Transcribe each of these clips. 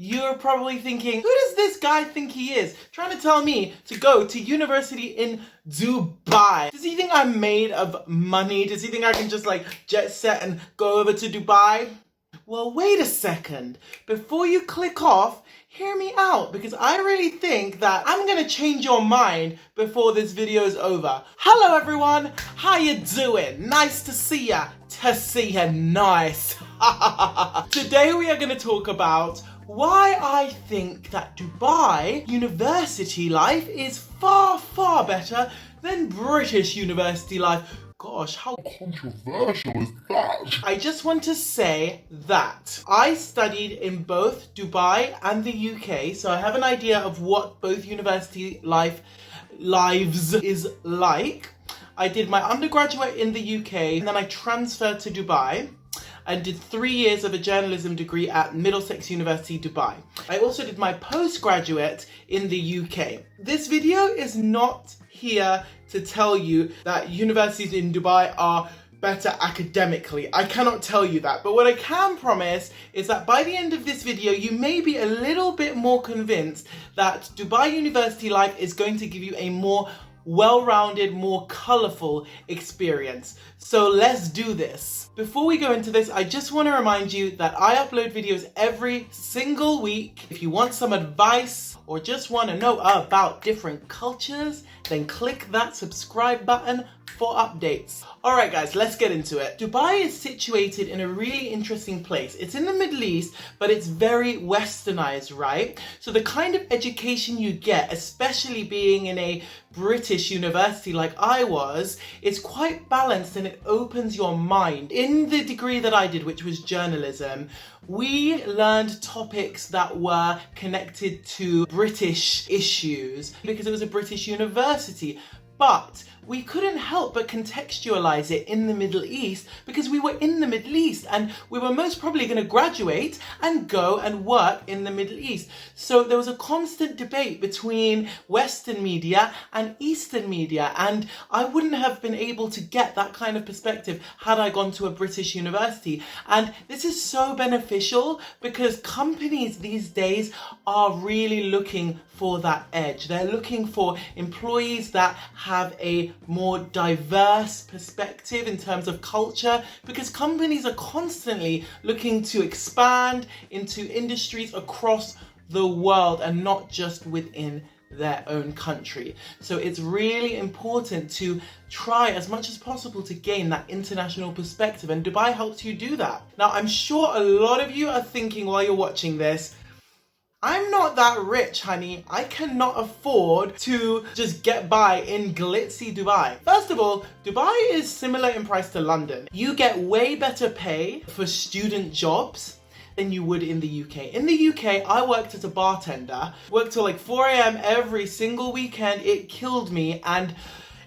You're probably thinking, who does this guy think he is? Trying to tell me to go to university in Dubai. Does he think I'm made of money? Does he think I can just like jet set and go over to Dubai? Well, wait a second. Before you click off, hear me out, because I really think that I'm gonna change your mind before this video is over. Hello everyone, how you doing? Nice to see ya. To see ya nice. Today we are gonna talk about why I think that Dubai university life is far, far better than British university life. Gosh, how controversial is that? I just want to say that I studied in both Dubai and the UK, so I have an idea of what both university lives is like. I did my undergraduate in the UK, and then I transferred to Dubai and did 3 years of a journalism degree at Middlesex University, Dubai. I also did my postgraduate in the UK. This video is not here to tell you that universities in Dubai are better academically. I cannot tell you that, but what I can promise is that by the end of this video, you may be a little bit more convinced that Dubai university life is going to give you a more well-rounded, more colourful experience. So let's do this. Before we go into this, I just want to remind you that I upload videos every single week. If you want some advice or just want to know about different cultures, then click that subscribe button for updates. Alright guys, let's get into it. Dubai is situated in a really interesting place. It's in the Middle East, but it's very westernized, right? So the kind of education you get, especially being in a British university like I was, is quite balanced and it opens your mind. In the degree that I did, which was journalism, we learned topics that were connected to British issues because it was a British university. But we couldn't help but contextualize it in the Middle East because we were in the Middle East and we were most probably going to graduate and go and work in the Middle East. So there was a constant debate between Western media and Eastern media, and I wouldn't have been able to get that kind of perspective had I gone to a British university. And this is so beneficial because companies these days are really looking for that edge. They're looking for employees that have a more diverse perspective in terms of culture, because companies are constantly looking to expand into industries across the world and not just within their own country. So it's really important to try as much as possible to gain that international perspective, and Dubai helps you do that. Now, I'm sure a lot of you are thinking while you're watching this, I'm not that rich, honey. I cannot afford to just get by in glitzy Dubai. First of all, Dubai is similar in price to London. You get way better pay for student jobs than you would in the UK. In the UK, I worked as a bartender, worked till like 4 a.m. every single weekend. It killed me, and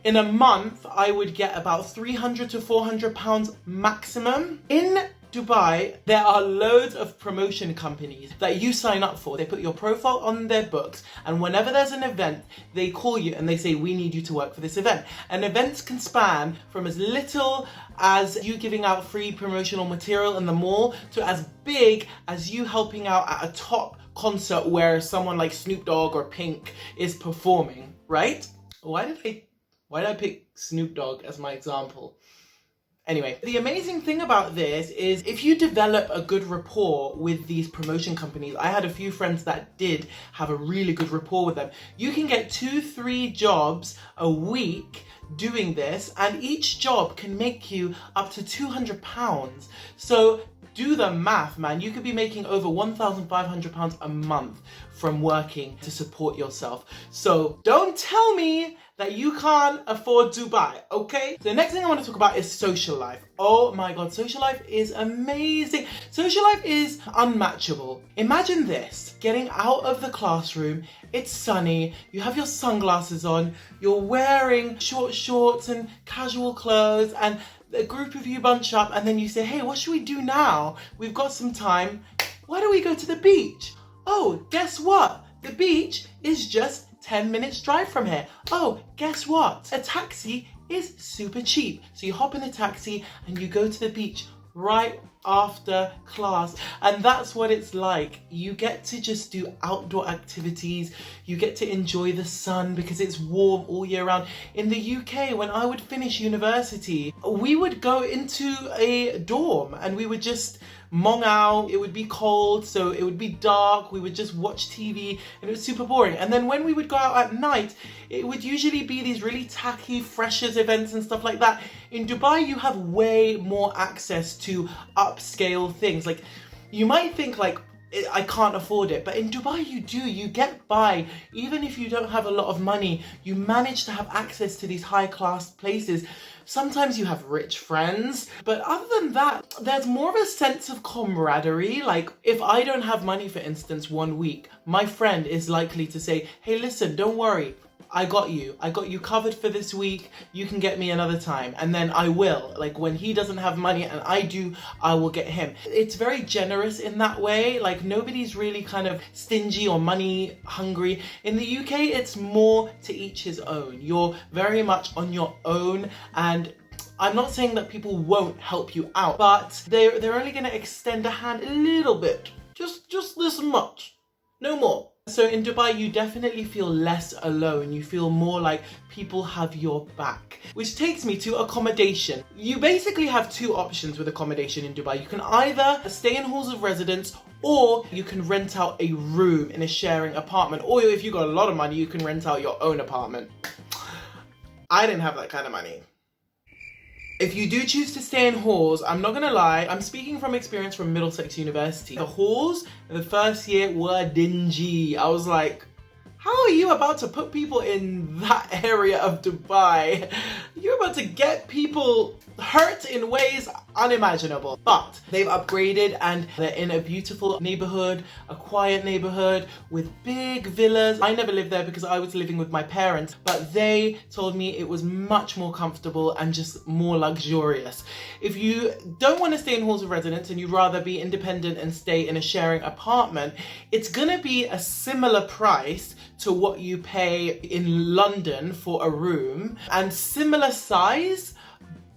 in a month, I would get about 300 to 400 pounds maximum. In Dubai, there are loads of promotion companies that you sign up for. They put your profile on their books, and whenever there's an event, they call you and they say, we need you to work for this event. And events can span from as little as you giving out free promotional material in the mall to as big as you helping out at a top concert where someone like Snoop Dogg or Pink is performing, right? Why did I pick Snoop Dogg as my example? Anyway, the amazing thing about this is if you develop a good rapport with these promotion companies, I had a few friends that did have a really good rapport with them. You can get 2-3 jobs a week doing this, and each job can make you up to £200. So do the math, man. You could be making over £1,500 a month from working to support yourself. So don't tell me that you can't afford Dubai, okay? So the next thing I want to talk about is social life. Oh my God, social life is amazing. Social life is unmatchable. Imagine this, getting out of the classroom, it's sunny, you have your sunglasses on, you're wearing short shorts and casual clothes, and a group of you bunch up and then you say, hey, what should we do now? We've got some time. Why don't we go to the beach? Oh, guess what? The beach is just 10 minutes drive from here. Oh, guess what? A taxi is super cheap. So you hop in a taxi and you go to the beach right after class, and that's what it's like. You get to just do outdoor activities, you get to enjoy the sun because it's warm all year round. In the UK, when I would finish university, we would go into a dorm and we would just mong out. It would be cold, so it would be dark, we would just watch TV, and it was super boring. And then when we would go out at night, it would usually be these really tacky freshers events and stuff like that. In Dubai, you have way more access to upscale things. Like, you might think like, I can't afford it, but in Dubai you do. You get by. Even if you don't have a lot of money, you manage to have access to these high class places. Sometimes you have rich friends, but other than that, there's more of a sense of camaraderie. Like, if I don't have money, for instance, one week, my friend is likely to say, hey, listen, don't worry, I got you covered for this week, you can get me another time. And then I will, like, when he doesn't have money and I do, I will get him. It's very generous in that way. Like, nobody's really kind of stingy or money hungry. In the UK, it's more to each his own. You're very much on your own, and I'm not saying that people won't help you out, but they're only going to extend a hand a little bit, just this much, no more. So in Dubai, you definitely feel less alone. You feel more like people have your back. Which takes me to accommodation. You basically have two options with accommodation in Dubai. You can either stay in halls of residence, or you can rent out a room in a sharing apartment. Or if you got a lot of money, you can rent out your own apartment. I didn't have that kind of money. If you do choose to stay in halls, I'm not gonna lie, I'm speaking from experience from Middlesex University. The halls in the first year were dingy. I was like, how are you about to put people in that area of Dubai? You're about to get people hurt in ways unimaginable. But they've upgraded and they're in a beautiful neighborhood, a quiet neighborhood with big villas. I never lived there because I was living with my parents, but they told me it was much more comfortable and just more luxurious. If you don't want to stay in halls of residence and you'd rather be independent and stay in a sharing apartment, it's gonna be a similar price to what you pay in London for a room, and similar size,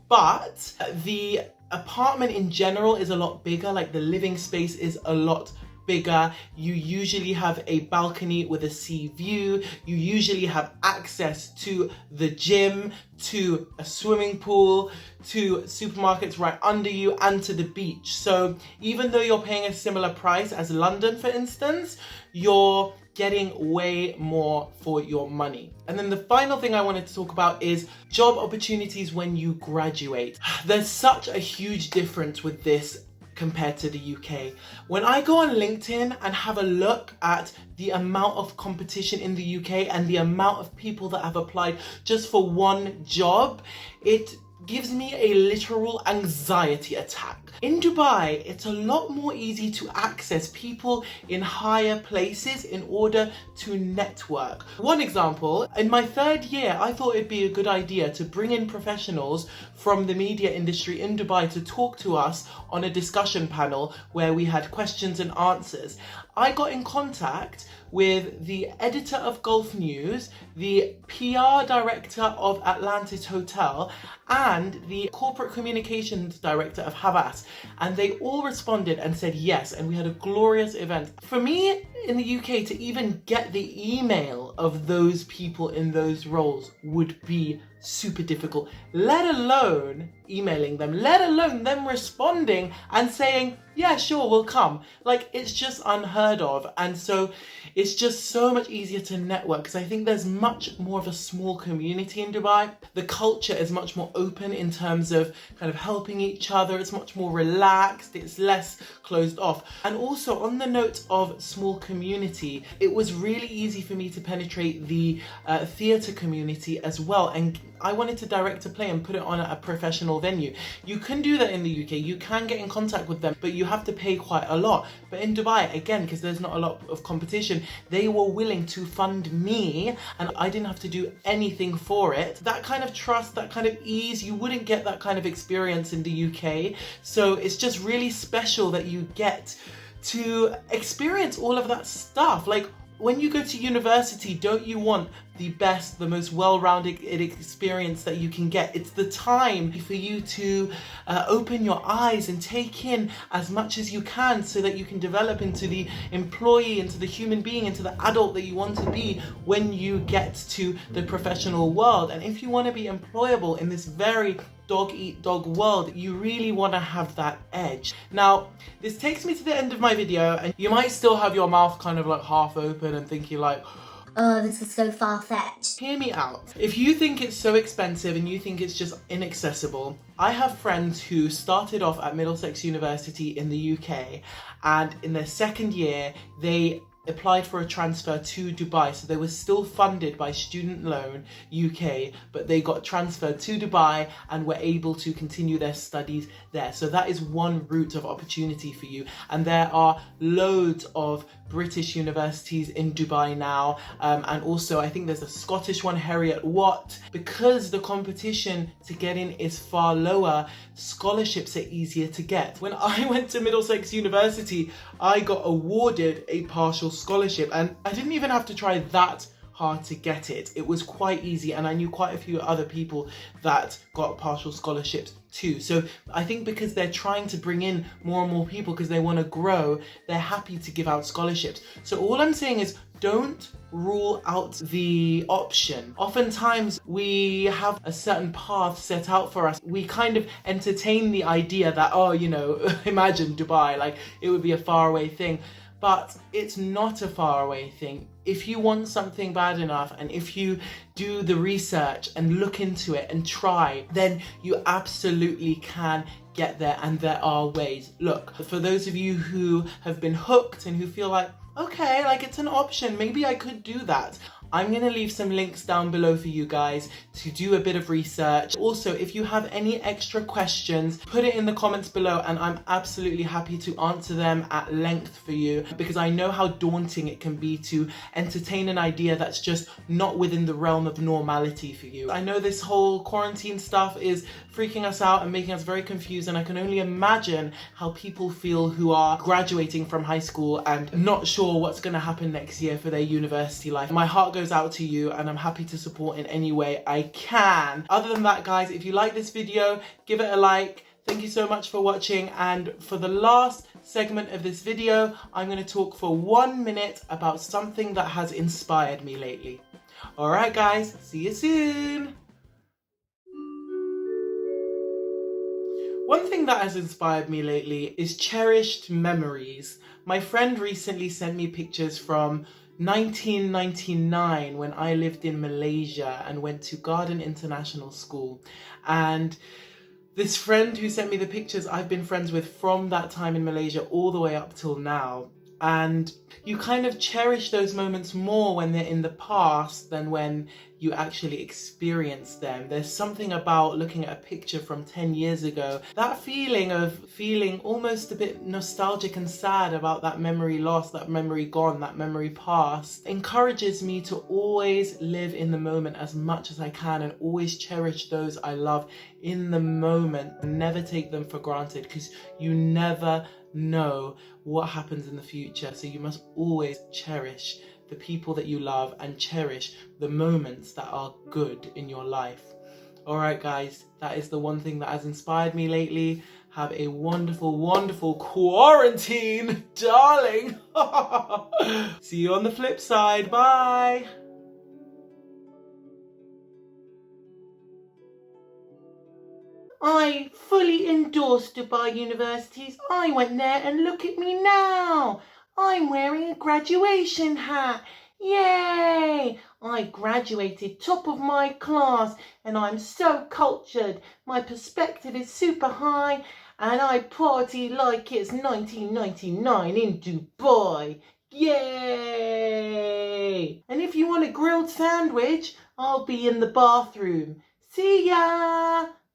but the apartment in general is a lot bigger. Like, the living space is a lot bigger. You usually have a balcony with a sea view. You usually have access to the gym, to a swimming pool, to supermarkets right under you, and to the beach. So even though you're paying a similar price as London, for instance, you're getting way more for your money. And then the final thing I wanted to talk about is job opportunities when you graduate. There's such a huge difference with this compared to the UK. When I go on LinkedIn and have a look at the amount of competition in the UK and the amount of people that have applied just for one job, it gives me a literal anxiety attack. In Dubai, it's a lot more easy to access people in higher places in order to network. One example, in my third year, I thought it'd be a good idea to bring in professionals from the media industry in Dubai to talk to us on a discussion panel where we had questions and answers. I got in contact with the editor of Gulf News, the PR director of Atlantis Hotel, and the corporate communications director of Havas, and they all responded and said yes, and we had a glorious event. For me in the UK, to even get the email of those people in those roles would be super difficult, let alone emailing them, let alone them responding and saying, yeah, sure, we'll come. Like, it's just unheard of. And so it's just so much easier to network, because I think there's much more of a small community in Dubai. The culture is much more open in terms of kind of helping each other. It's much more relaxed. It's less closed off. And also, on the note of small community, it was really easy for me to penetrate the theatre community as well. And I wanted to direct a play and put it on a professional venue. You can do that in the UK. You can get in contact with them, but you have to pay quite a lot. But in Dubai, again, because there's not a lot of competition, they were willing to fund me and I didn't have to do anything for it. That kind of trust, that kind of ease, you wouldn't get that kind of experience in the UK. So it's just really special that you get to experience all of that stuff. Like, when you go to university, don't you want the best, the most well-rounded experience that you can get. It's the time for you to open your eyes and take in as much as you can so that you can develop into the employee, into the human being, into the adult that you want to be when you get to the professional world. And if you want to be employable in this very dog-eat-dog world, you really want to have that edge. Now, this takes me to the end of my video, and you might still have your mouth kind of like half open and thinking like, oh, this is so far-fetched. Hear me out. If you think it's so expensive and you think it's just inaccessible, I have friends who started off at Middlesex University in the UK, and in their second year, they applied for a transfer to Dubai. So they were still funded by Student Loan UK, but they got transferred to Dubai and were able to continue their studies there. So that is one route of opportunity for you. And there are loads of British universities in Dubai now. And also I think there's a Scottish one, Heriot Watt. Because the competition to get in is far lower, scholarships are easier to get. When I went to Middlesex University, I got awarded a partial scholarship, and I didn't even have to try that hard to get it. It was quite easy, and I knew quite a few other people that got partial scholarships too. So I think because they're trying to bring in more and more people because they want to grow, they're happy to give out scholarships. So all I'm saying is, don't rule out the option. Oftentimes we have a certain path set out for us. We kind of entertain the idea that, oh, you know, imagine Dubai, like it would be a faraway thing. But it's not a faraway thing. If you want something bad enough, and if you do the research and look into it and try, then you absolutely can get there, and there are ways. Look, for those of you who have been hooked and who feel like, okay, like it's an option, maybe I could do that, I'm going to leave some links down below for you guys to do a bit of research. Also, if you have any extra questions, put it in the comments below and I'm absolutely happy to answer them at length for you, because I know how daunting it can be to entertain an idea that's just not within the realm of normality for you. I know this whole quarantine stuff is freaking us out and making us very confused, and I can only imagine how people feel who are graduating from high school and not sure what's going to happen next year for their university life. My heart goes out to you, and I'm happy to support in any way I can. Other than that, guys, if you like this video, give it a like. Thank you so much for watching, and for the last segment of this video, I'm going to talk for 1 minute about something that has inspired me lately. Alright guys, see you soon! One thing that has inspired me lately is cherished memories. My friend recently sent me pictures from 1999 when I lived in Malaysia and went to Garden International School, and this friend who sent me the pictures I've been friends with from that time in Malaysia all the way up till now. And you kind of cherish those moments more when they're in the past than when you actually experience them. There's something about looking at a picture from 10 years ago, that feeling of feeling almost a bit nostalgic and sad about that memory lost, that memory gone, that memory past, encourages me to always live in the moment as much as I can and always cherish those I love in the moment and never take them for granted, because you never know what happens in the future. So you must always cherish the people that you love and cherish the moments that are good in your life. Alright guys, that is the one thing that has inspired me lately. Have a wonderful, wonderful quarantine, darling. See you on the flip side. Bye. I fully endorse Dubai universities. I went there and look at me now. I'm wearing a graduation hat. Yay! I graduated top of my class and I'm so cultured. My perspective is super high and I party like it's 1999 in Dubai. Yay! And if you want a grilled sandwich, I'll be in the bathroom. See ya!